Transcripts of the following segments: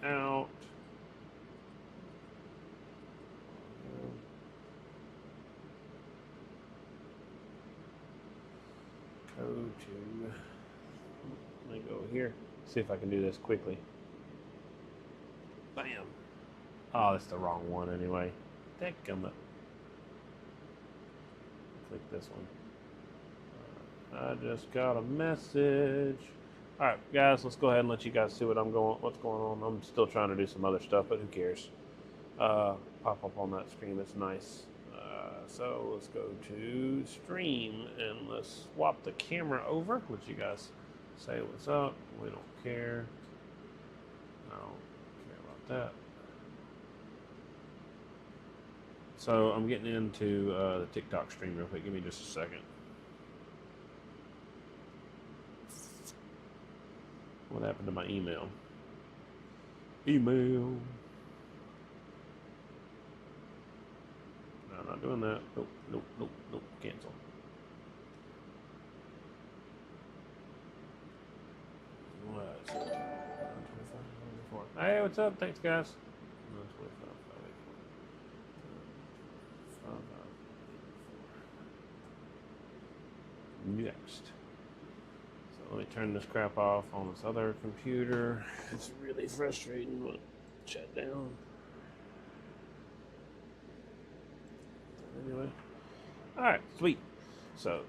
out. Go to, let me go here, see if I can do this quickly. Bam. Oh, that's the wrong one anyway. Come up. Click this one. I just got a message. All right, guys, let's go ahead and let you guys see what's going on. I'm still trying to do some other stuff, but who cares? Pop up on that screen. That's nice. So let's go to stream and let's swap the camera over. Let you guys say what's up. We don't care. I don't care about that. So I'm getting into the TikTok stream real quick. Give me just a second. What happened to my email? Email. No, I'm not doing that. Nope, nope, nope, nope. Cancel. What? Hey, what's up? Thanks, guys. 125, next. So let me turn this crap off on this other computer. It's really frustrating when it shut down. Anyway, all right, sweet. So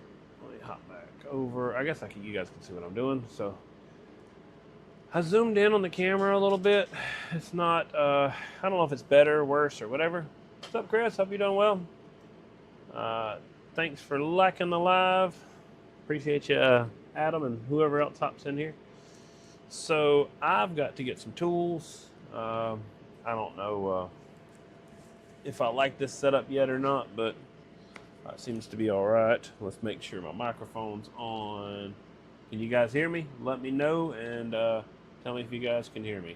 let me hop back over. I guess you guys can see what I'm doing. So I zoomed in on the camera a little bit. It's not. I don't know if it's better, worse, or whatever. What's up, Chris? Hope you're doing well. Thanks for liking the live. Appreciate you, Adam, and whoever else hops in here. So I've got to get some tools. I don't know if I like this setup yet or not, but it seems to be all right. Let's make sure my microphone's on. Can you guys hear me? Let me know and tell me if you guys can hear me.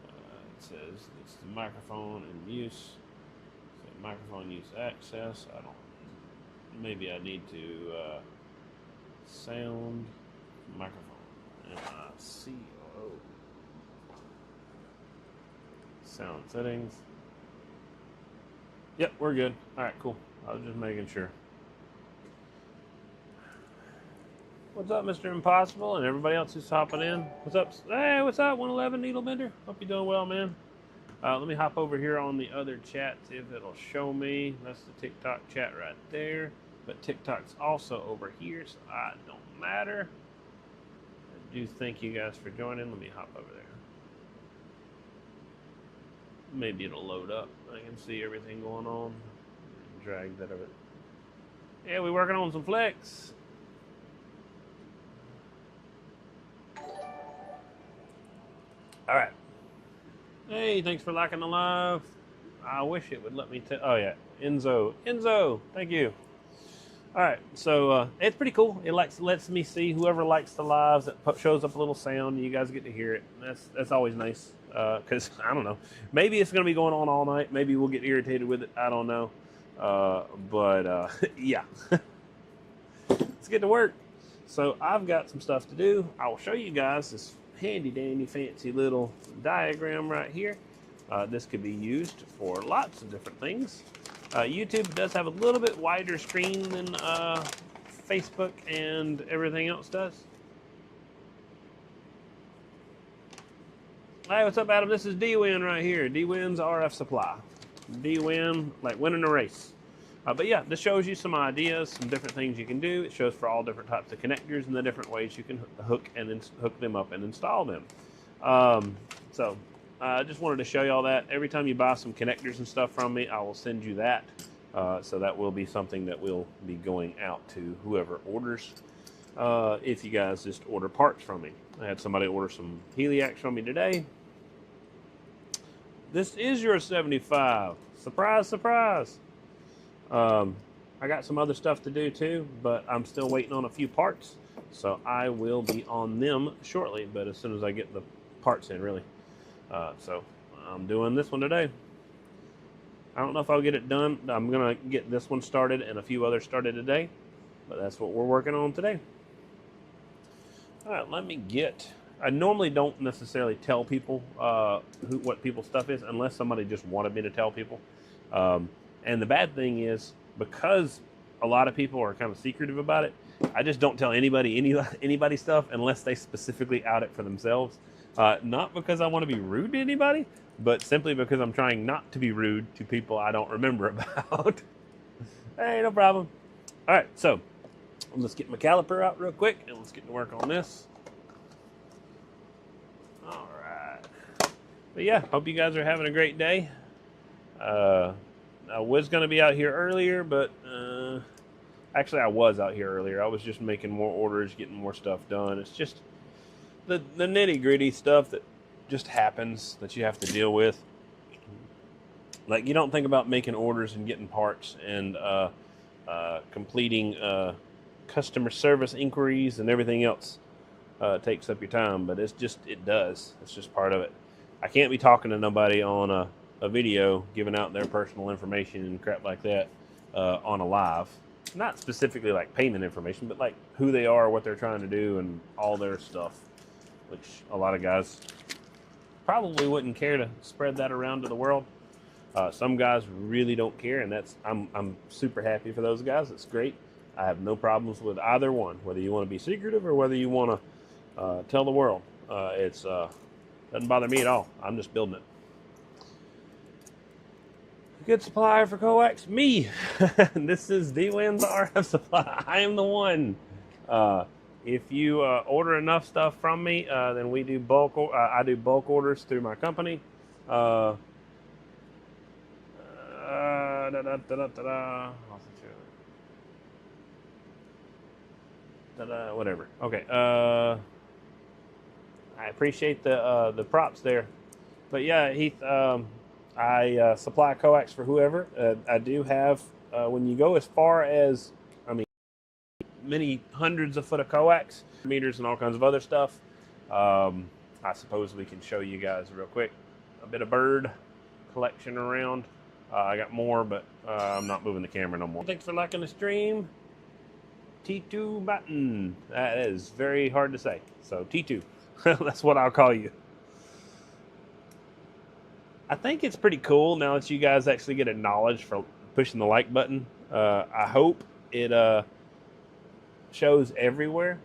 It says it's the microphone in use. So microphone use access. I don't. Maybe I need to sound microphone. M-I-C-O. Sound settings. Yep, we're good. All right, cool. I was just making sure. What's up, Mr. Impossible, and everybody else who's hopping in? What's up? Hey, what's up, 111 Needle Bender? Hope you're doing well, man. Let me hop over here on the other chat, see if it'll show me. That's the TikTok chat right there. But TikTok's also over here, so it don't matter. I do thank you guys for joining. Let me hop over there. Maybe it'll load up. I can see everything going on. Drag that over. Yeah, we're working on some flex. All right. Hey, thanks for liking the live. I wish it would let me tell. Oh, yeah. Enzo, thank you. All right, so it's pretty cool. It lets me see whoever likes the lives. It shows up a little sound, and you guys get to hear it. That's always nice because, I don't know. Maybe it's going to be going on all night. Maybe we'll get irritated with it. I don't know. But yeah. Let's get to work. So I've got some stuff to do. I will show you guys this handy-dandy fancy little diagram right here. This could be used for lots of different things. YouTube does have a little bit wider screen than Facebook and everything else does. Hey, what's up, Adam? This is D-Win right here. D-Win's RF Supply. D-Win, like winning a race. But yeah, this shows you some ideas, some different things you can do. It shows for all different types of connectors and the different ways you can hook them up and install them. So I just wanted to show you all that. Every time you buy some connectors and stuff from me, I will send you that. So that will be something that will be going out to whoever orders. If you guys just order parts from me. I had somebody order some Heliax from me today. This is your 75. Surprise, surprise. I got some other stuff to do too, but I'm still waiting on a few parts. So I will be on them shortly, but as soon as I get the parts in, really. So I'm doing this one today. I don't know if I'll get it done. I'm going to get this one started and a few others started today, but that's what we're working on today. All right, let me get I normally don't necessarily tell people what people's stuff is unless somebody just wanted me to tell people. And the bad thing is, because a lot of people are kind of secretive about it, I just don't tell anybody stuff unless they specifically out it for themselves. Not because I want to be rude to anybody, but simply because I'm trying not to be rude to people I don't remember about. Hey, no problem. All right, so let's get my caliper out real quick and let's get to work on this. All right. But yeah, hope you guys are having a great day. I was going to be out here earlier, but actually I was out here earlier. I was just making more orders, getting more stuff done. It's just the nitty-gritty stuff that just happens that you have to deal with. Like, you don't think about making orders and getting parts and completing customer service inquiries and everything else takes up your time, but it does. It's just part of it. I can't be talking to nobody on a video, giving out their personal information and crap like that on a live. Not specifically like payment information, but like who they are, what they're trying to do, and all their stuff, which a lot of guys probably wouldn't care to spread that around to the world. Some guys really don't care, and I'm super happy for those guys. It's great. I have no problems with either one, whether you want to be secretive or whether you want to tell the world. It's doesn't bother me at all. I'm just building it. A good supplier for coax, me. This is D-Win's RF Supply. I am the one. If you order enough stuff from me, then we do bulk. I do bulk orders through my company. Whatever. Okay. I appreciate the props there, but yeah, Heath. I supply coax for whoever. I do have when you go as far as, I mean, many hundreds of foot of coax meters and all kinds of other stuff. I suppose we can show you guys real quick a bit of bird collection around. I got more, but I'm not moving the camera no more. Thanks for liking the stream. T2 button. That is very hard to say. So T2, that's what I'll call you. I think it's pretty cool now that you guys actually get acknowledged for pushing the like button. I hope it shows everywhere.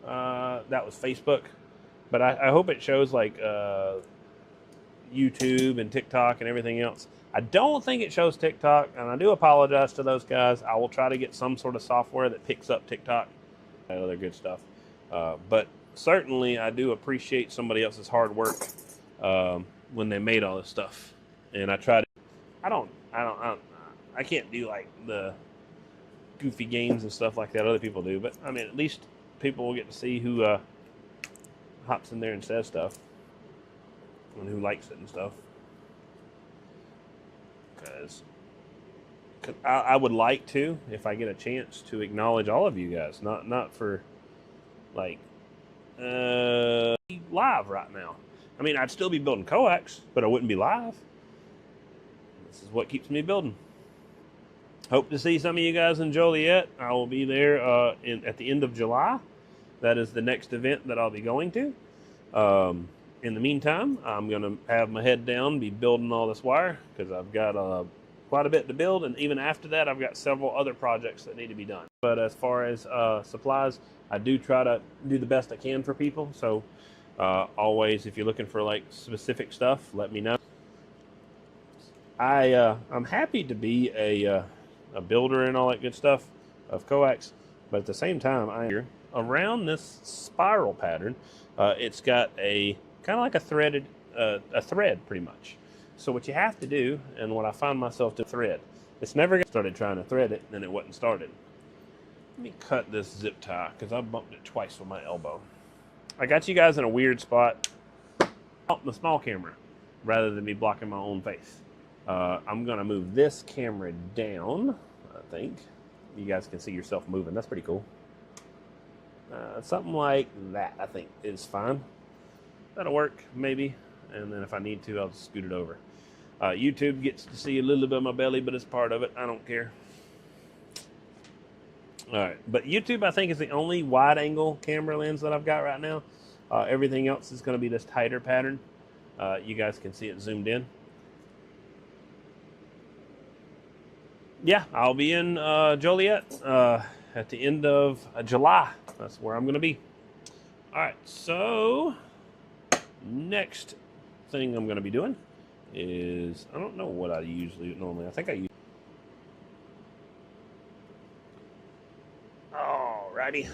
That was Facebook, but I hope it shows like YouTube and TikTok and everything else. I don't think it shows TikTok, and I do apologize to those guys. I will try to get some sort of software that picks up TikTok and other good stuff. But certainly, I do appreciate somebody else's hard work when they made all this stuff. And I try to. I can't do like the goofy games and stuff like that other people do. But I mean, at least people will get to see who hops in there and says stuff, and who likes it and stuff. Because I would like to, if I get a chance, to acknowledge all of you guys. Not for like live right now. I mean, I'd still be building coax, but I wouldn't be live. This is what keeps me building. Hope to see some of you guys in Joliet. I will be there at the end of July. That is the next event that I'll be going to. In the meantime, I'm going to have my head down, be building all this wire, because I've got quite a bit to build, and even after that, I've got several other projects that need to be done. But as far as supplies, I do try to do the best I can for people, so always, if you're looking for like specific stuff, let me know. I'm happy to be a builder and all that good stuff of coax, but at the same time, around this spiral pattern, it's got a kind of like a thread pretty much. So what you have to do, and what I find myself to thread, it's never started trying to thread it, and it wasn't started. Let me cut this zip tie because I bumped it twice with my elbow. I got you guys in a weird spot on the small camera rather than me blocking my own face. I'm gonna move this camera down. I think you guys can see yourself moving. That's pretty cool. Something like that, I think, is fine. That'll work, maybe. And then if I need to, I'll just scoot it over. YouTube gets to see a little bit of my belly, but it's part of it. I don't care. All right. But YouTube, I think, is the only wide-angle camera lens that I've got right now. Everything else is going to be this tighter pattern. You guys can see it zoomed in. Yeah, I'll be in Joliet at the end of July. That's where I'm going to be. All right, so next thing I'm going to be doing is, I don't know what I usually normally. I think I use. Alrighty.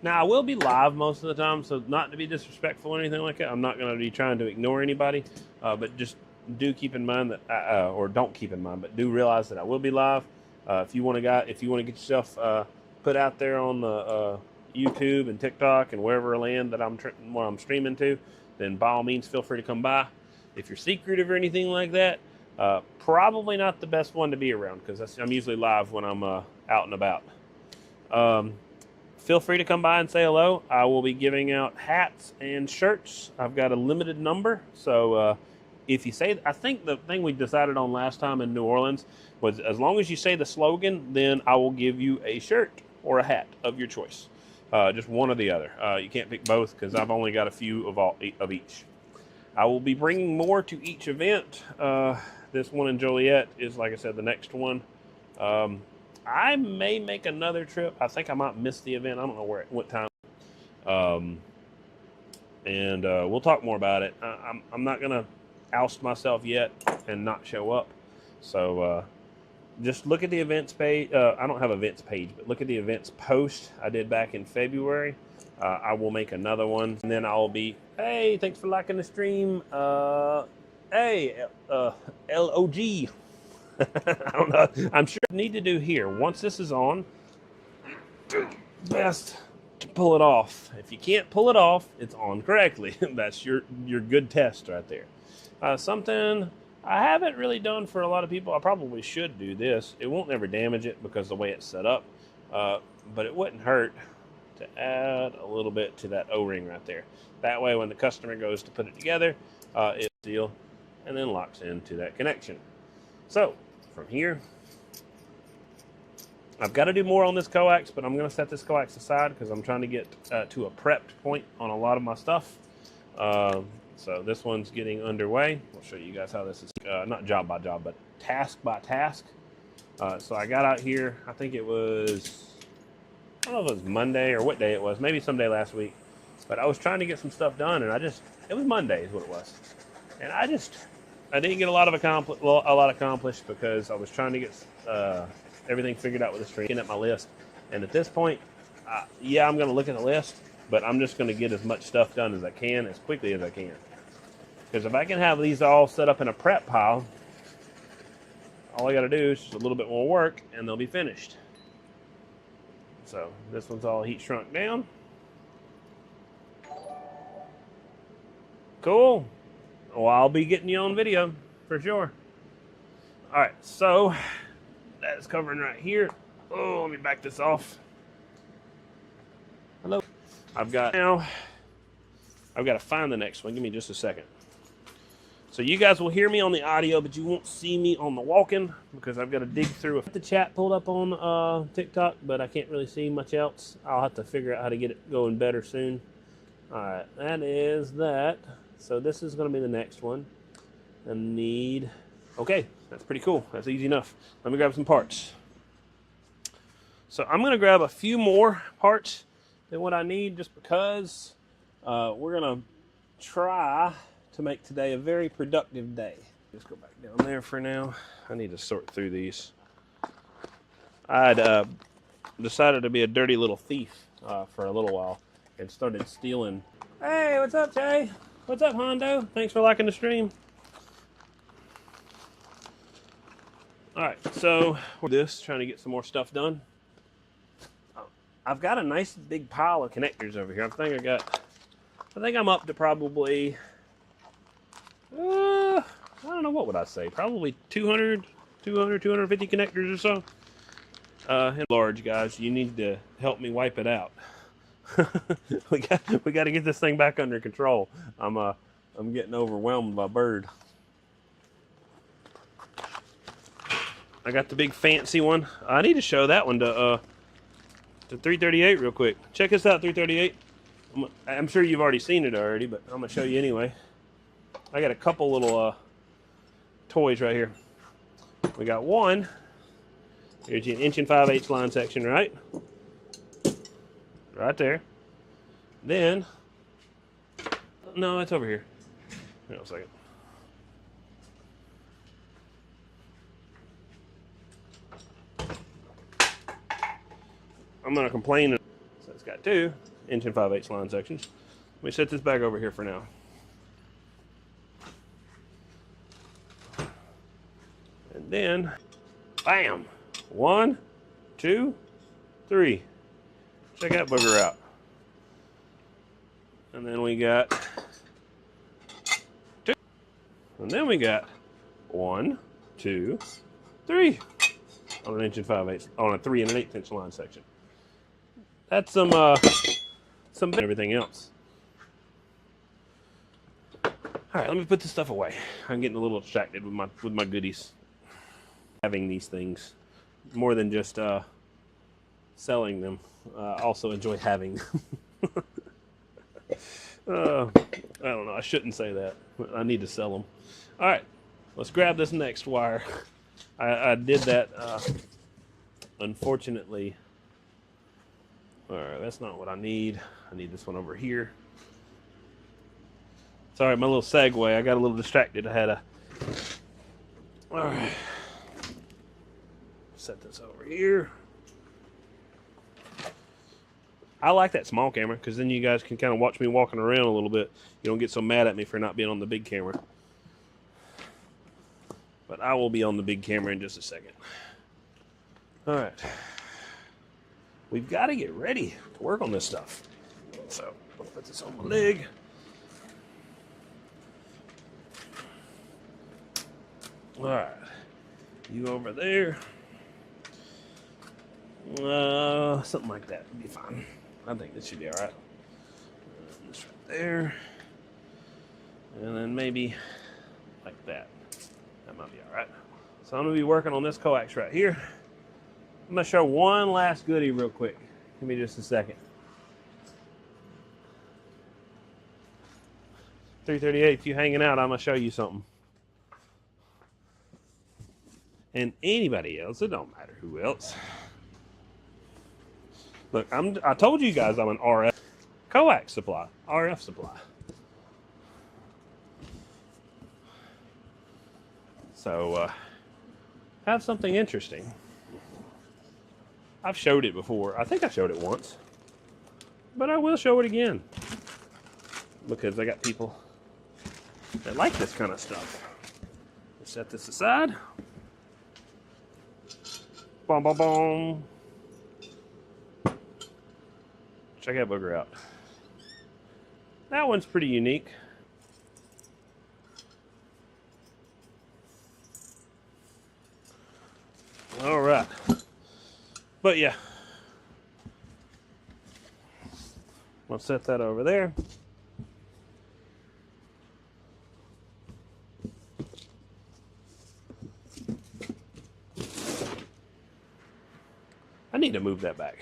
Now I will be live most of the time, so not to be disrespectful or anything like that. I'm not going to be trying to ignore anybody, but just do keep in mind that, or don't keep in mind, but do realize that I will be live. If you want to get yourself put out there on the YouTube and TikTok and wherever land that I'm streaming to, then by all means feel free to come by. If you're secretive or anything like that, probably not the best one to be around, because I'm usually live when I'm out and about. Feel free to come by and say hello. I will be giving out hats and shirts. I've got a limited number, so if you say, I think the thing we decided on last time in New Orleans was, as long as you say the slogan, then I will give you a shirt or a hat of your choice. Just one or the other. You can't pick both, because I've only got a few of each. I will be bringing more to each event. This one in Joliet is, like I said, the next one. I may make another trip. I think I might miss the event. I don't know what time. And we'll talk more about it. I'm not going to oust myself yet and not show up. So just look at the events page. I don't have events page, but look at the events post I did back in February. I will make another one, and then I'll be, hey, thanks for liking the stream. Hey, LOG. I don't know. I'm sure I need to do here. Once this is on, best to pull it off. If you can't pull it off, it's on correctly. That's your good test right there. Something I haven't really done for a lot of people. I probably should do this. It won't never damage it because of the way it's set up. But it wouldn't hurt to add a little bit to that O-ring right there. That way when the customer goes to put it together, it's sealed and then locks into that connection. So from here, I've got to do more on this coax, but I'm going to set this coax aside because I'm trying to get to a prepped point on a lot of my stuff. So this one's getting underway. I'll show you guys how this is, not job by job, but task by task. So I got out here, I think it was, I don't know if it was Monday or what day it was, maybe someday last week. But I was trying to get some stuff done, and it was Monday is what it was. And I didn't get a lot accomplished because I was trying to get everything figured out with the stream at my list. And at this point, yeah, I'm going to look at the list, but I'm just going to get as much stuff done as I can, as quickly as I can. Because if I can have these all set up in a prep pile, all I got to do is just a little bit more work, and they'll be finished. So this one's all heat shrunk down. Cool. Well, I'll be getting you on video for sure. All right, so that's covering right here. Oh, let me back this off. Hello. I've got to find the next one. Give me just a second. So you guys will hear me on the audio, but you won't see me on the walking because I've got to dig through the chat pulled up on TikTok, but I can't really see much else. I'll have to figure out how to get it going better soon. All right, that is that. So this is going to be the next one. I need, okay, that's pretty cool. That's easy enough. Let me grab some parts. So I'm going to grab a few more parts than what I need just because we're going to try to make today a very productive day. Just go back down there for now. I need to sort through these. I'd decided to be a dirty little thief for a little while and started stealing. Hey, what's up, Jay? What's up, Hondo? Thanks for liking the stream. All right, so we're trying to get some more stuff done. I've got a nice big pile of connectors over here. I think I'm up to probably, I don't know, what would I say? Probably 250 connectors or so. And large, guys, you need to help me wipe it out. we got to get this thing back under control. I'm getting overwhelmed by bird. I got the big fancy one. I need to show that one to 338 real quick. Check this out, 338. I'm sure you've already seen it already, but I'm gonna show you anyway. I got a couple little toys right here. We got one. Here's your 1 5/8" line section, right there. Then, no, it's over here. Hang on a second. I'm gonna complain. So it's got two 1 5/8" line sections. Let me set this back over here for now. And then, bam! 1, 2, 3. Check that booger out. And then we got 2. And then we got 1, 2, 3 on an 1 5/8" on a 3 1/8" line section. That's some everything else. All right, let me put this stuff away. I'm getting a little distracted with my goodies. Having these things more than just selling them. I also enjoy having them. I don't know. I shouldn't say that. I need to sell them. All right, let's grab this next wire. I did that. Unfortunately, all right, that's not what I need. I need this one over here. Sorry, my little segue. I got a little distracted. I had a. All right. Set this over here. I like that small camera because then you guys can kind of watch me walking around a little bit. You don't get so mad at me for not being on the big camera. But I will be on the big camera in just a second. All right. We've got to get ready to work on this stuff. So I'll put this on my leg. All right. You over there. Something like that would be fine. I think this should be all right. This right there. And then maybe like that. That might be all right. So I'm going to be working on this coax right here. I'm going to show one last goodie real quick. Give me just a second. 338, if you're hanging out, I'm going to show you something. And anybody else, it don't matter who else. Look, I told you guys I'm an RF coax supply, RF supply. So, have something interesting. I've showed it before. I think I showed it once. But I will show it again. Because I got people that like this kind of stuff. Let's set this aside. Boom, boom, boom. Check that booger out. That one's pretty unique. All right. But yeah. I'll set that over there. I need to move that back.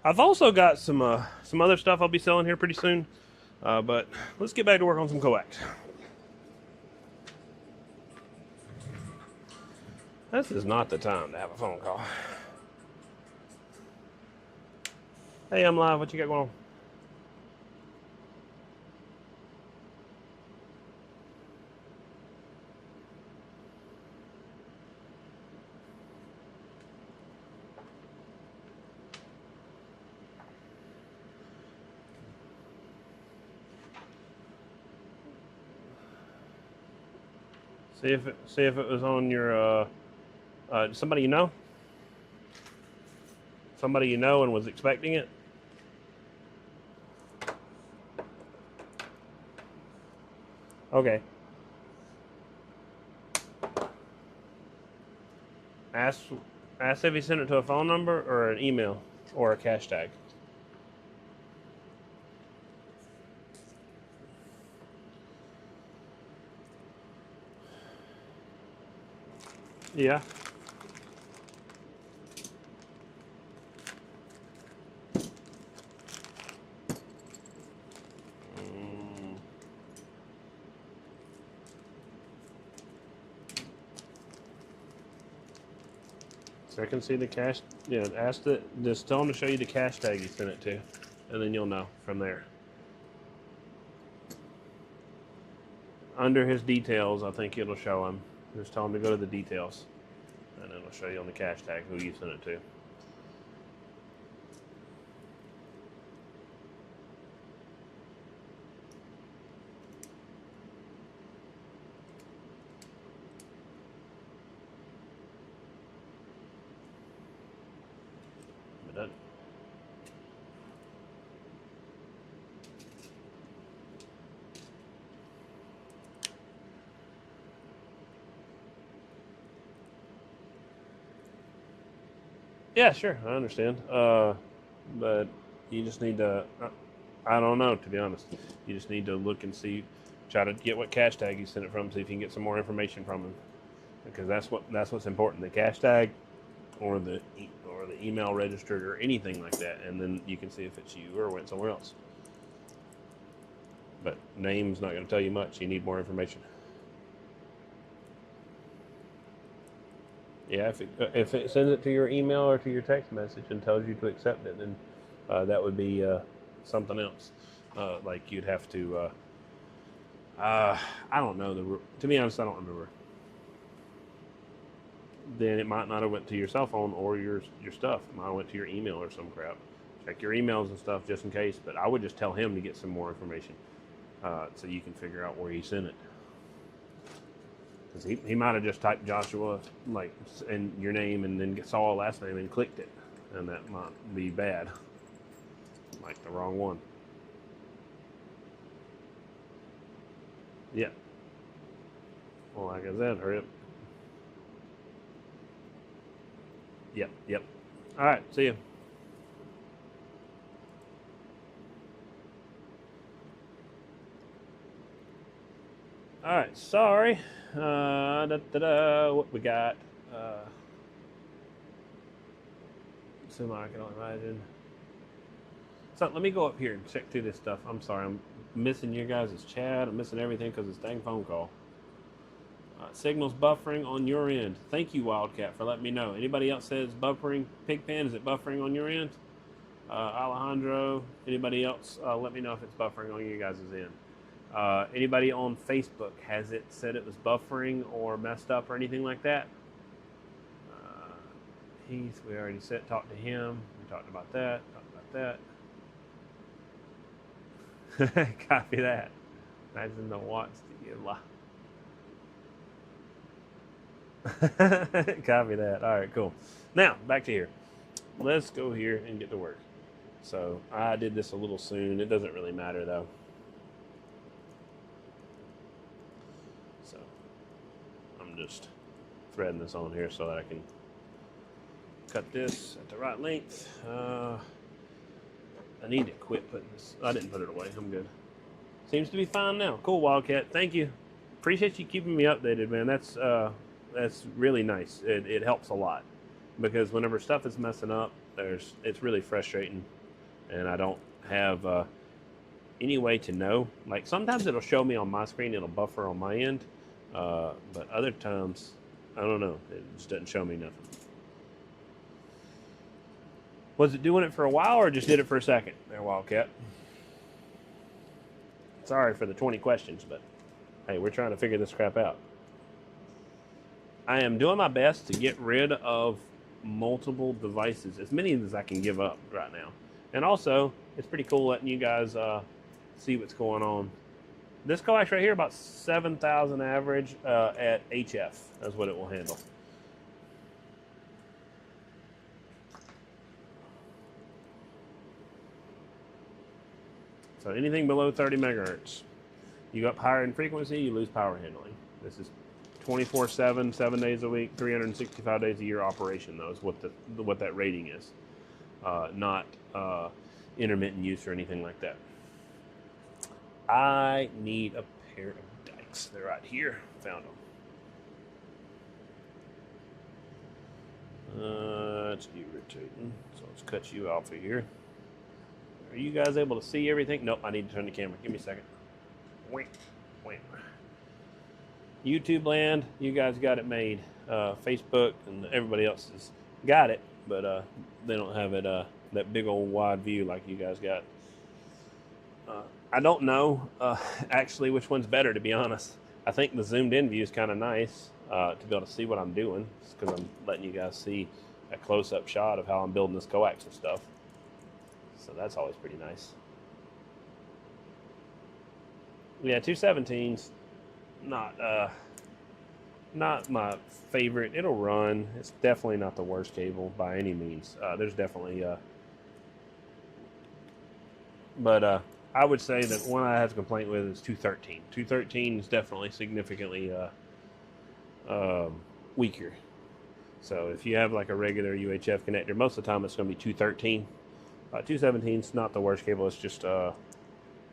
I've also got some other stuff I'll be selling here pretty soon, but let's get back to work on some coax. This is not the time to have a phone call. Hey, I'm live. What you got going on? See if it was on your somebody you know? Somebody you know and was expecting it? Okay. Ask if he sent it to a phone number or an email or a cash tag. Yeah. So I can see the cache. Yeah, ask the. Just tell him to show you the cache tag you sent it to, and then you'll know from there. Under his details, I think it'll show him. Just tell him to go to the details, and it'll show you on the cache tag who you sent it to. But that, yeah, sure, I understand. But you just need to. I don't know, to be honest. You just need to look and see, try to get what cache tag you sent it from, see if you can get some more information from him, because that's what's important. The cache tag, or the email registered, or anything like that, and then you can see if it's you or went somewhere else. But name's not going to tell you much. You need more information. Yeah, if it sends it to your email or to your text message and tells you to accept it, then that would be something else. Like you'd have to. I don't know to be honest, I don't remember. Then it might not have went to your cell phone or your stuff. It might have went to your email or some crap. Check your emails and stuff just in case. But I would just tell him to get some more information so you can figure out where he sent it. Because he might have just typed Joshua like and your name and then saw a last name and clicked it, and that might be bad, like the wrong one. Yeah. Well, like I said, hurry up. Yep. Yep. All right. See you. All right. Sorry. What we got? So I can only imagine. So let me go up here and check through this stuff. I'm sorry, I'm missing your guys' chat. I'm missing everything because it's dang phone call. Signal's buffering on your end. Thank you, Wildcat, for letting me know. Anybody else says buffering? Pigpen, is it buffering on your end? Alejandro, anybody else? Let me know if it's buffering on you guys' end. Anybody on Facebook, has it said it was buffering or messed up or anything like that? Heath, we already said, talked to him. We talked about that. Copy that. Imagine the watts to you lie. Copy that. All right, cool. Now, back to here. Let's go here and get to work. So, I did this a little soon. It doesn't really matter, though. So, I'm just threading this on here so that I can cut this at the right length. I need to quit putting this. I didn't put it away. I'm good. Seems to be fine now. Cool, Wildcat. Thank you. Appreciate you keeping me updated, man. That's really nice. It helps a lot because whenever stuff is messing up, it's really frustrating, and I don't have any way to know. Like sometimes it'll show me on my screen, it'll buffer on my end, but other times I don't know. It just doesn't show me nothing. Was it doing it for a while or just did it for a second there, Wildcat? Sorry for the 20 questions, but hey, we're trying to figure this crap out. I am doing my best to get rid of multiple devices, as many as I can give up right now. And also, it's pretty cool letting you guys see what's going on. This coax right here, about 7,000 average at HF. That's what it will handle. So anything below 30 megahertz. You go up higher in frequency, you lose power handling. This is 24/7, 7 days a week, 365 days a year operation, though, is what that rating is. Not intermittent use or anything like that. I need a pair of dikes. They're right here. Found them. It's irritating. So let's cut you off of here. Are you guys able to see everything? Nope, I need to turn the camera. Give me a second. Wait, wait. YouTube land, you guys got it made. Facebook and everybody else has got it, but they don't have it that big old wide view like you guys got. I don't know actually which one's better, to be honest. I think the zoomed in view is kind of nice to be able to see what I'm doing, because I'm letting you guys see a close-up shot of how I'm building this coax and stuff. So that's always pretty nice. Yeah, 217's not my favorite. It'll run. It's definitely not the worst cable by any means. There's definitely but I would say that one I have a complaint with is 213. 213 is definitely significantly weaker. So if you have like a regular UHF connector, most of the time it's going to be 213. 217 is not the worst cable. It's just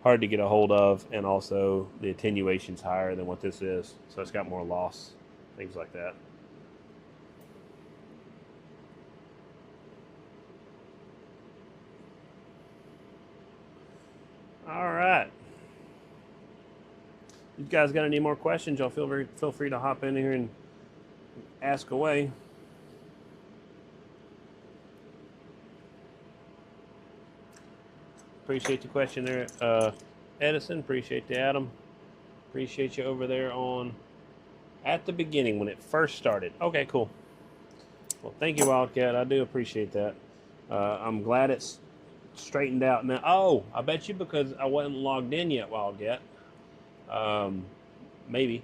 hard to get a hold of, and also the attenuation's higher than what this is, so it's got more loss, things like that. All right. You guys got any more questions? Y'all feel free to hop in here and ask away. Appreciate the question there, Edison. Appreciate the Adam. Appreciate you over there on at the beginning when it first started. Okay, cool. Well, thank you, Wildcat. I do appreciate that. I'm glad it's straightened out now. Oh, I bet you because I wasn't logged in yet, Wildcat. Maybe.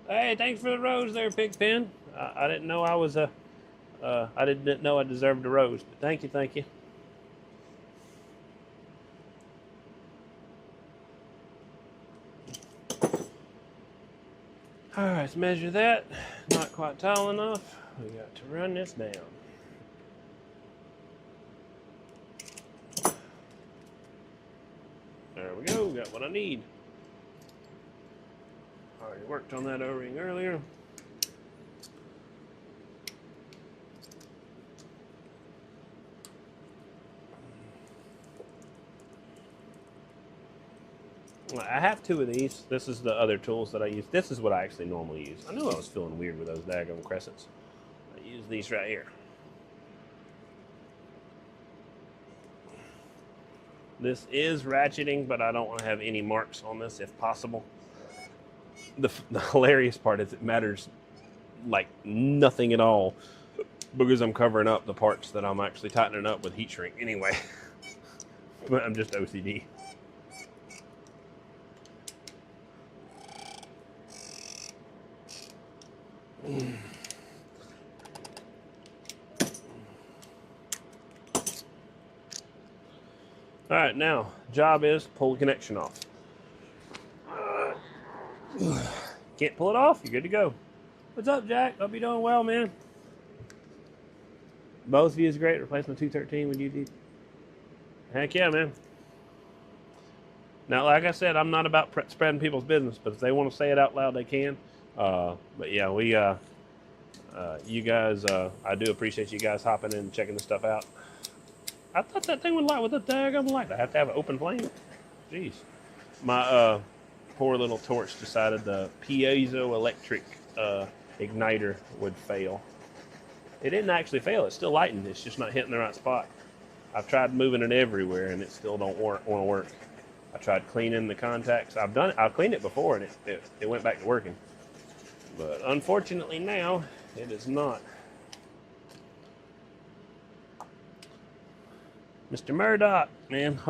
Hey, thanks for the rose there, Pigpen. I didn't know I was I didn't know I deserved a rose, but thank you, thank you. All right, let's measure that. Not quite tall enough. We got to run this down. There we go. Got what I need. Already worked on that O-ring earlier. I have two of these. This is the other tools that I use. This is what I actually normally use. I knew I was feeling weird with those daggone crescents. I use these right here. This is ratcheting, but I don't want to have any marks on this if possible. The hilarious part is it matters like nothing at all, because I'm covering up the parts that I'm actually tightening up with heat shrink anyway. But I'm just OCD. All right, now job is pull the connection off. Can't pull it off, you're good to go. What's up, Jack? Hope you're doing well, man. Both views great. Replacement 213 with UD. Heck yeah, man. Now, like I said, I'm not about spreading people's business, but if they want to say it out loud, they can. But yeah, we you guys, I do appreciate you guys hopping in and checking this stuff out. I thought that thing would light with a daggum light. I have to have an open flame. Jeez. My poor little torch decided the piezoelectric igniter would fail. It didn't actually fail. It's still lighting. It's just not hitting the right spot. I've tried moving it everywhere, and it still don't want to work. I tried cleaning the contacts. I've cleaned it before, and it went back to working. But unfortunately now, it is not. Mr. Murdoch, man,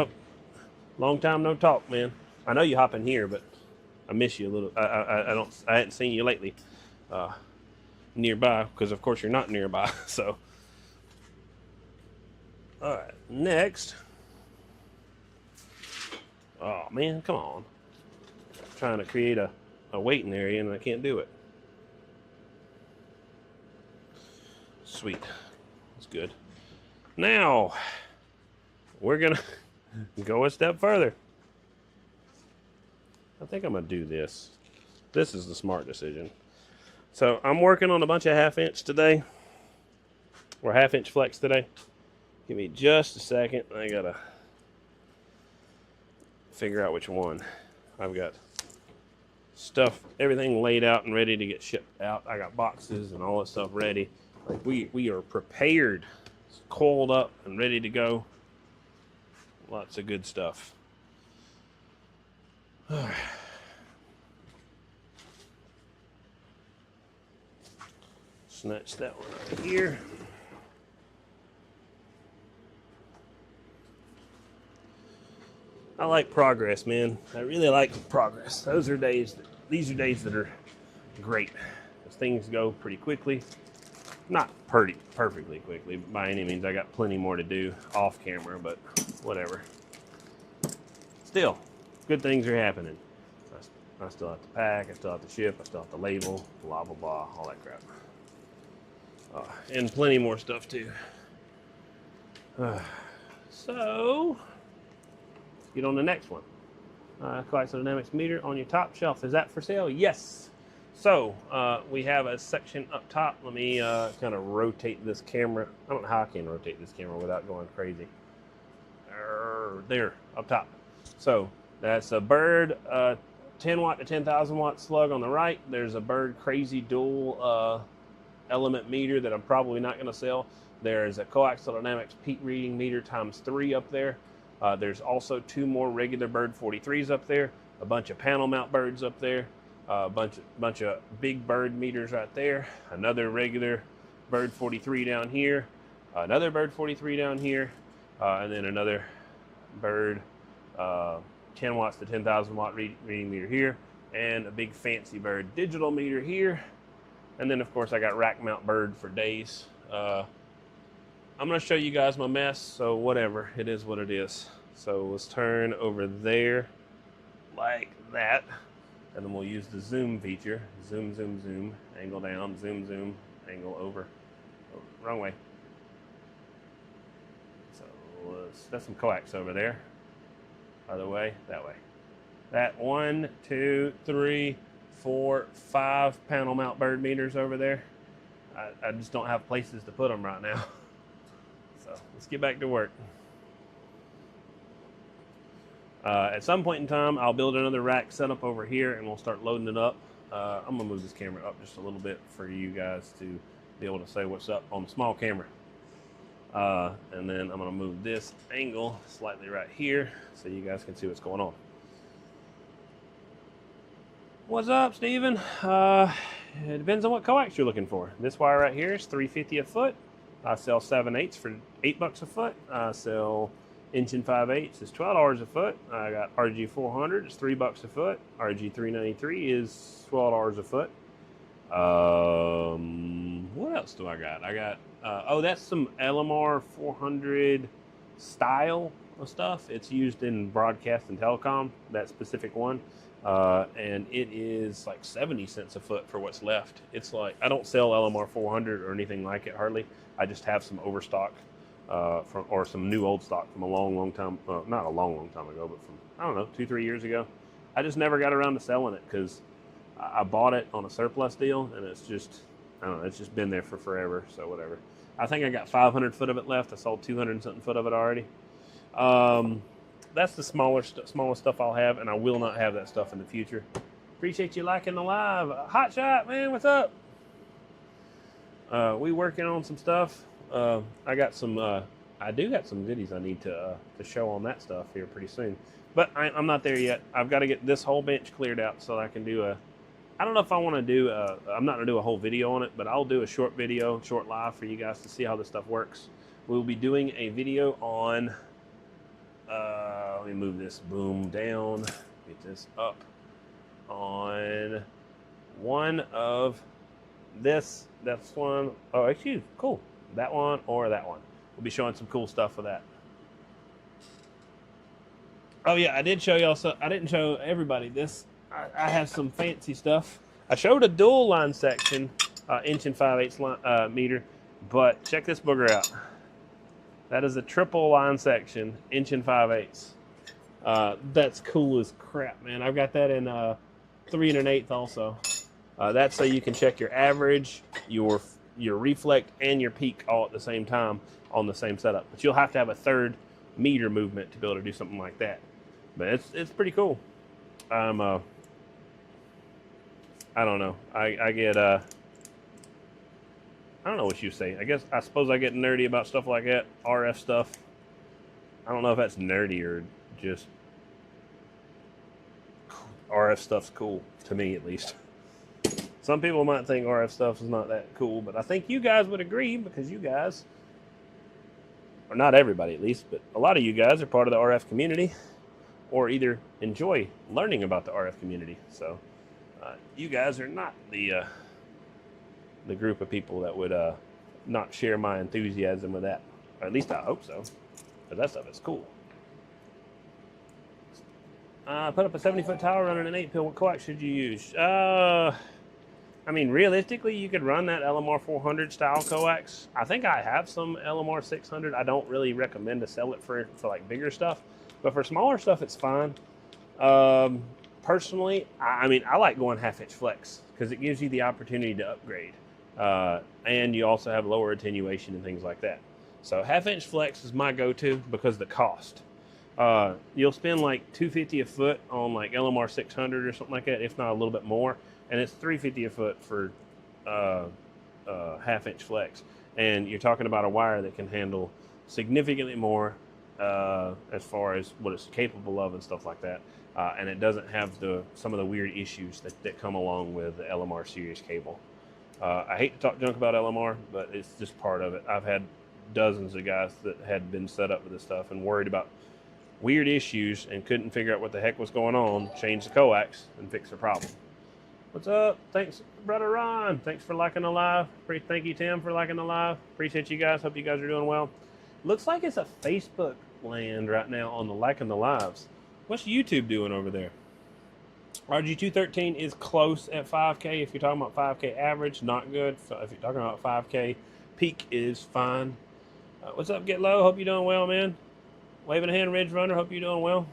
long time no talk, man. I know you hop in here, but I miss you a little. I hadn't seen you lately, nearby, because of course you're not nearby. So, all right, next. Oh man, come on! I'm trying to create a waiting area and I can't do it. Sweet, that's good. Now. We're going to go a step further. I think I'm going to do this. This is the smart decision. So I'm working on a bunch of 1/2 inch today. We're 1/2 inch flex today. Give me just a second. I gotta figure out which one. I've got stuff, everything laid out and ready to get shipped out. I got boxes and all that stuff ready. Like we are prepared, coiled up and ready to go. Lots of good stuff. Snatch that one out of here. I like progress, man. I really like progress. These are days that are great. As things go pretty quickly. Not perfectly quickly by any means. I got plenty more to do off camera, but whatever. Still, good things are happening. I still have to pack, I still have to ship, I still have to label, blah, blah, blah, all that crap. And plenty more stuff too. So, let's get on the next one. Heliax Dynamics meter on your top shelf. Is that for sale? Yes. So, we have a section up top. Let me kind of rotate this camera. I don't know how I can rotate this camera without going crazy. There, up top. So, that's a Bird 10 watt to 10,000 watt slug on the right. There's a Bird Crazy dual element meter that I'm probably not going to sell. There's a Heliax Dynamics peak reading meter ×3 up there. There's also 2 more regular Bird 43s up there, a bunch of panel mount Birds up there, a bunch of big Bird meters right there, another regular Bird 43 down here, another Bird 43 down here, and then another Bird 10 watts to 10,000 watt reading meter here, and a big fancy Bird digital meter here. And then of course I got rack mount Bird for days. I'm going to show you guys my mess, so whatever, it is what it is. So let's turn over there like that, and then we'll use the zoom feature. Zoom, zoom, zoom, angle down, zoom, zoom, angle over. Oh, wrong way. So that's some Heliax over there. Other way, that way. That 1, 2, 3, 4, 5 panel mount Bird meters over there. I just don't have places to put them right now. So let's get back to work. At some point in time, I'll build another rack setup over here and we'll start loading it up. I'm gonna move this camera up just a little bit for you guys to be able to say what's up on the small camera. And then I'm gonna move this angle slightly right here so you guys can see what's going on. What's up, Steven? It depends on what Heliax you're looking for. This wire right here is $3.50 a foot. I sell 7/8 for $8 a foot. I sell 1 5/8 is $12 a foot. I got RG 400, it's $3 a foot. RG 393 is $12 a foot. What else do I got? I got, oh, that's some LMR 400 style of stuff. It's used in broadcast and telecom, that specific one. And it is like 70 cents a foot for what's left. It's like, I don't sell LMR 400 or anything like it hardly. I just have some overstock or some new old stock from a long time, not a long time ago, but from, I don't know, 2-3 years ago. I just never got around to selling it because I bought it on a surplus deal and it's just, I don't know, it's just been there for forever, so whatever. I think I got 500 foot of it left. I sold 200 and something foot of it already. That's the smallest stuff I'll have, and I will not have that stuff in the future. Appreciate you liking the live. Hot Shot, man, what's up? We working on some stuff. I got some, I do got some goodies I need to show on that stuff here pretty soon. But I'm not there yet. I've got to get this whole bench cleared out so I can do a, I don't know if I want to do, I'm not going to do a whole video on it, but I'll do a short video, short live for you guys to see how this stuff works. We'll be doing a video on, let me move this boom down, get this up on one of this, that's one, oh, excuse, cool. That one or that one. We'll be showing some cool stuff for that. Oh yeah, I did show y'all, so I didn't show everybody this. I have some fancy stuff. I showed a dual line section, 1 5/8 meter, but check this booger out. That is a triple line section, 1 5/8. That's cool as crap, man. I've got that in 3 1/8 also. That's so you can check your average, your your reflect and your peak all at the same time on the same setup. But you'll have to have a third meter movement to be able to do something like that. But it's pretty cool. I don't know. I get I don't know what you say. I suppose I get nerdy about stuff like that, RF stuff. I don't know if that's nerdy or just RF stuff's cool to me, at least. Some people might think RF stuff is not that cool, but I think you guys would agree, because you guys, or not everybody at least, but a lot of you guys are part of the RF community, or either enjoy learning about the RF community. So you guys are not the group of people that would not share my enthusiasm with that. Or at least I hope so, because that stuff is cool. Put up a 70-foot tower running an 8-pin. What coax should you use? I mean, realistically, you could run that LMR 400 style coax. I think I have some LMR 600. I don't really recommend to sell it for like bigger stuff, but for smaller stuff, it's fine. Personally, I mean, I like going half-inch flex because it gives you the opportunity to upgrade, and you also have lower attenuation and things like that. So half-inch flex is my go-to because of the cost. You'll spend like $250 a foot on like LMR 600 or something like that, if not a little bit more. And it's $350 a foot for half-inch flex. And you're talking about a wire that can handle significantly more as far as what it's capable of and stuff like that. And it doesn't have some of the weird issues that come along with the LMR series cable. I hate to talk junk about LMR, but it's just part of it. I've had dozens of guys that had been set up with this stuff and worried about weird issues and couldn't figure out what the heck was going on, change the coax and fix the problem. What's up? Thanks, brother Ron. Thanks for liking the live. Thank you, Tim, for liking the live. Appreciate you guys. Hope you guys are doing well. Looks like it's a Facebook land right now on the liking the lives. What's YouTube doing over there? RG213 is close at 5K. If you're talking about 5K average, not good. So if you're talking about 5K peak, is fine. What's up, Get Low? Hope you're doing well, man. Waving a hand, Ridge Runner. Hope you're doing well.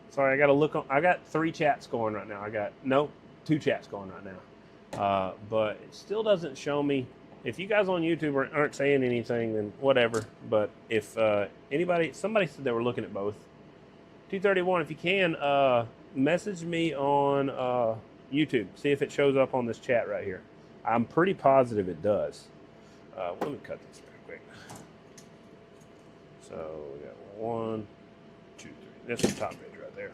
Sorry, I got to look on. I got 3 chats going right now. 2 chats going right now. But it still doesn't show me. If you guys on YouTube aren't saying anything, then whatever. But if somebody said they were looking at both. 231, if you can, message me on YouTube. See if it shows up on this chat right here. I'm pretty positive it does. Let me cut this real quick. So we got 1, 2, 3. That's the top ridge right there.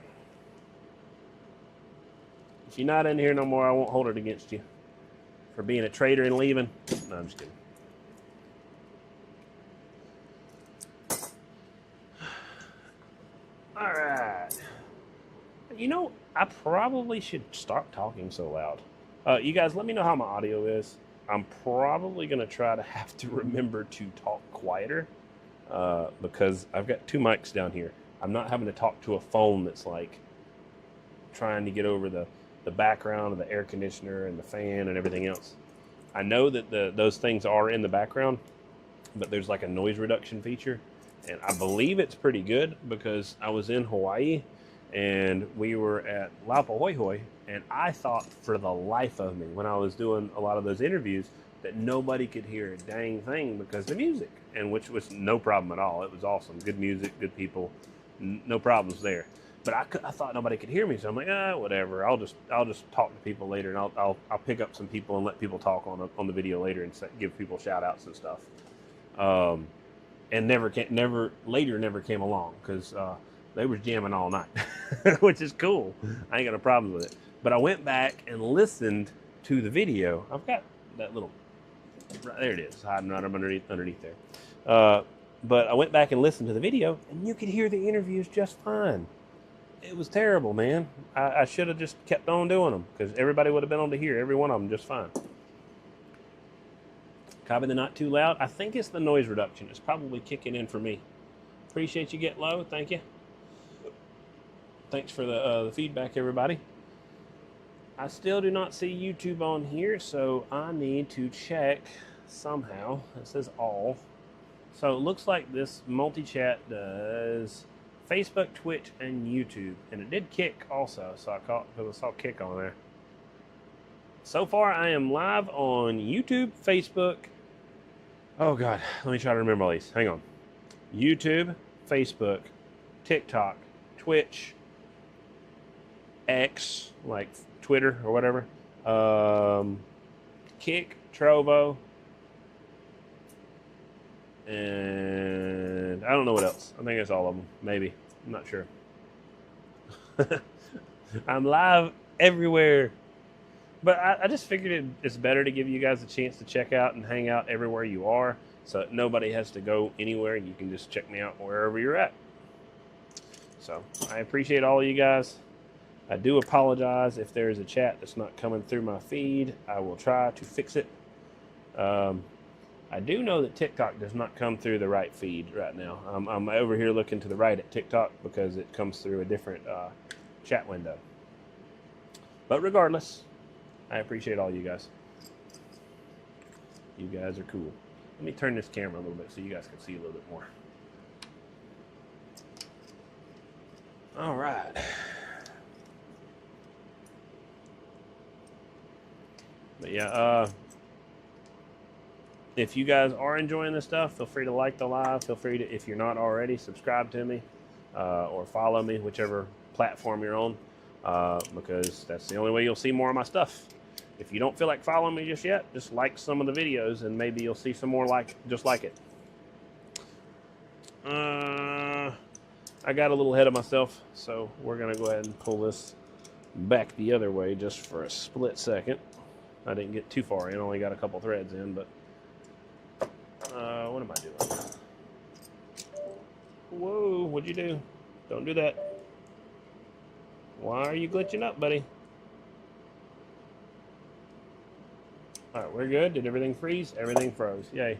If you're not in here no more, I won't hold it against you for being a traitor and leaving. No, I'm just kidding. All right. You know, I probably should stop talking so loud. You guys, let me know how my audio is. I'm probably going to try to have to remember to talk quieter because I've got 2 mics down here. I'm not having to talk to a phone that's like trying to get over the background of the air conditioner and the fan and everything else. I know that those things are in the background, but there's like a noise reduction feature, and I believe it's pretty good because I was in Hawaii and we were at Laupa Hoi Hoi, and I thought for the life of me when I was doing a lot of those interviews that nobody could hear a dang thing because of the music, and which was no problem at all. It was awesome. Good music, good people, no problems there. But I thought nobody could hear me, so I'm like, whatever. I'll just talk to people later, and I'll pick up some people and let people talk on the video later and give people shout outs and stuff. And never came along because they were jamming all night, which is cool. I ain't got a problem with it. But I went back and listened to the video. I've got that little right there. It is hiding right underneath there. But I went back and listened to the video, and you could hear the interviews just fine. It was terrible, man. I should have just kept on doing them because everybody would have been able to hear every one of them just fine. Copy the not too loud. I think it's the noise reduction. It's probably kicking in for me. Appreciate you, Get Low. Thank you. Thanks for the feedback, everybody. I still do not see YouTube on here, so I need to check somehow. It says all. So it looks like this multi-chat does Facebook, Twitch, and YouTube. And it did Kick also, so I saw Kick on there. so far I am live on YouTube, Facebook. Oh God, let me try to remember all these. Hang on. YouTube, Facebook, TikTok, Twitch, X, like Twitter or whatever, Kick, Trovo, and I don't know what else. I think it's all of them. Maybe. I'm not sure. I'm live everywhere. But I just figured it's better to give you guys a chance to check out and hang out everywhere you are, so nobody has to go anywhere. You can just check me out wherever you're at. So I appreciate all of you guys. I do apologize if there's a chat that's not coming through my feed. I will try to fix it. I do know that TikTok does not come through the right feed right now. I'm over here looking to the right at TikTok because it comes through a different chat window. But regardless, I appreciate all you guys. You guys are cool. Let me turn this camera a little bit so you guys can see a little bit more. All right. But yeah, if you guys are enjoying this stuff, feel free to like the live. Feel free to, if you're not already, subscribe to me or follow me, whichever platform you're on, because that's the only way you'll see more of my stuff. If you don't feel like following me just yet, just like some of the videos and maybe you'll see some more just like it. I got a little ahead of myself, so we're going to go ahead and pull this back the other way just for a split second. I didn't get too far in, only got a couple threads in, but what am I doing? Whoa, what'd you do? Don't do that. Why are you glitching up, buddy? All right, we're good. Did everything freeze? Everything froze. Yay.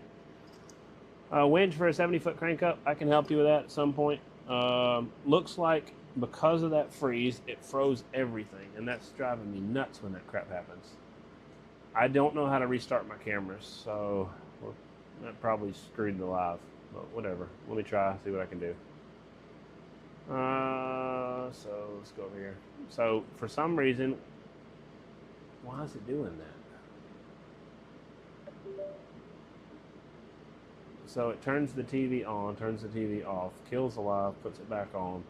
Winch for a 70-foot crank up. I can help you with that at some point. Looks like because of that freeze, it froze everything, and that's driving me nuts when that crap happens. I don't know how to restart my cameras, so that probably screwed the live, but whatever. Let me try, see what I can do. So let's go over here. So for some reason, why is it doing that? So it turns the TV on, turns the TV off, kills the live, puts it back on,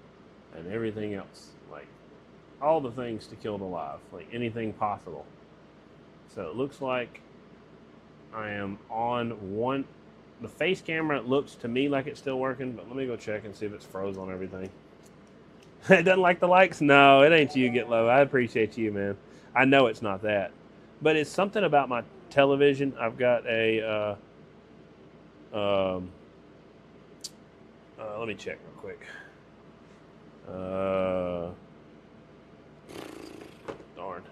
and everything else. Like, all the things to kill the live, like anything possible. So it looks like I am on one. The face camera looks to me like it's still working, but let me go check and see if it's froze on everything. It doesn't like the likes? No, it ain't you, Get Low. I appreciate you, man. I know it's not that. But it's something about my television. I've got a... let me check real quick. Darn.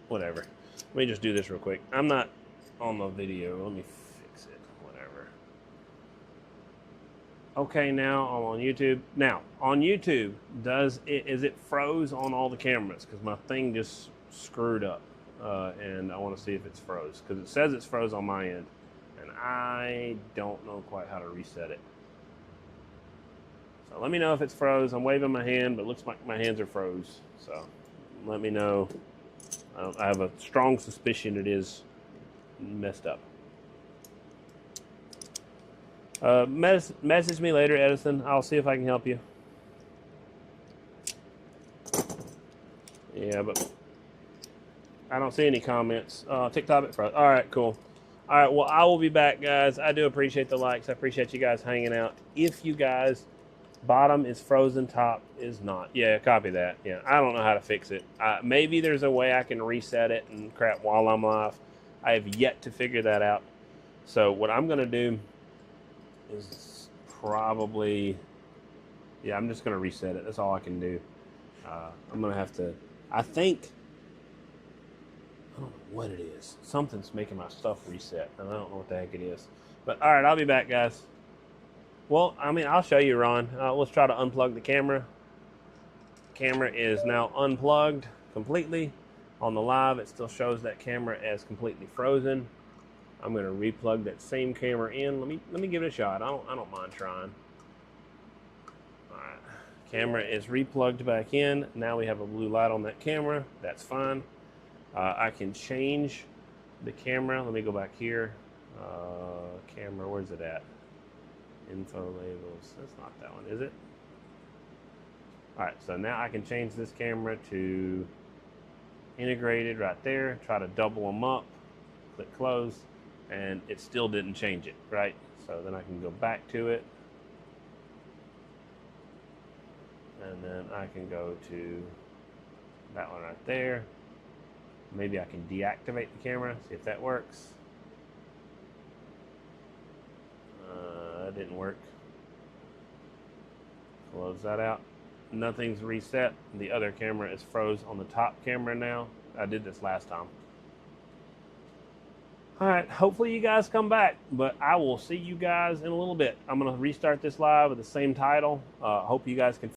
Whatever. Let me just do this real quick. I'm not on the video. Let me fix it. Whatever. Okay, now I'm on YouTube. Now, on YouTube, is it froze on all the cameras? Because my thing just screwed up. And I want to see if it's froze. Because it says it's froze on my end. And I don't know quite how to reset it. So let me know if it's froze. I'm waving my hand, but it looks like my hands are froze. So let me know. I have a strong suspicion it is messed up. Message me later, Edison. I'll see if I can help you. Yeah, but I don't see any comments. TikTok at front. All right, cool. All right, well, I will be back, guys. I do appreciate the likes. I appreciate you guys hanging out. If you guys, bottom is frozen, top is not. Yeah, copy that. Yeah, I don't know how to fix it. Maybe there's a way I can reset it and crap while I'm live. I have yet to figure that out. So what I'm going to do is probably, yeah, I'm just going to reset it. That's all I can do. I'm going to have to, I think, I don't know what it is. Something's making my stuff reset, and I don't know what the heck it is. But, all right, I'll be back, guys. Well, I mean, I'll show you, Ron. Let's try to unplug the camera. Camera is now unplugged completely. On the live, it still shows that camera as completely frozen. I'm going to replug that same camera in. Let me give it a shot. I don't mind trying. Camera is replugged back in. Now we have a blue light on that camera. That's fine. I can change the camera. Let me go back here. Camera, where's it at? Info labels. That's not that one, is it? All right, so now I can change this camera to integrated right there. Try to double them up. Click close, and it still didn't change it, right? So then I can go back to it. And then I can go to that one right there. Maybe I can deactivate the camera, see if that works. That didn't work. Close that out. Nothing's reset. The other camera is froze on the top camera now. I did this last time. All right, hopefully you guys come back, but I will see you guys in a little bit. I'm gonna restart this live with the same title. Hope you guys can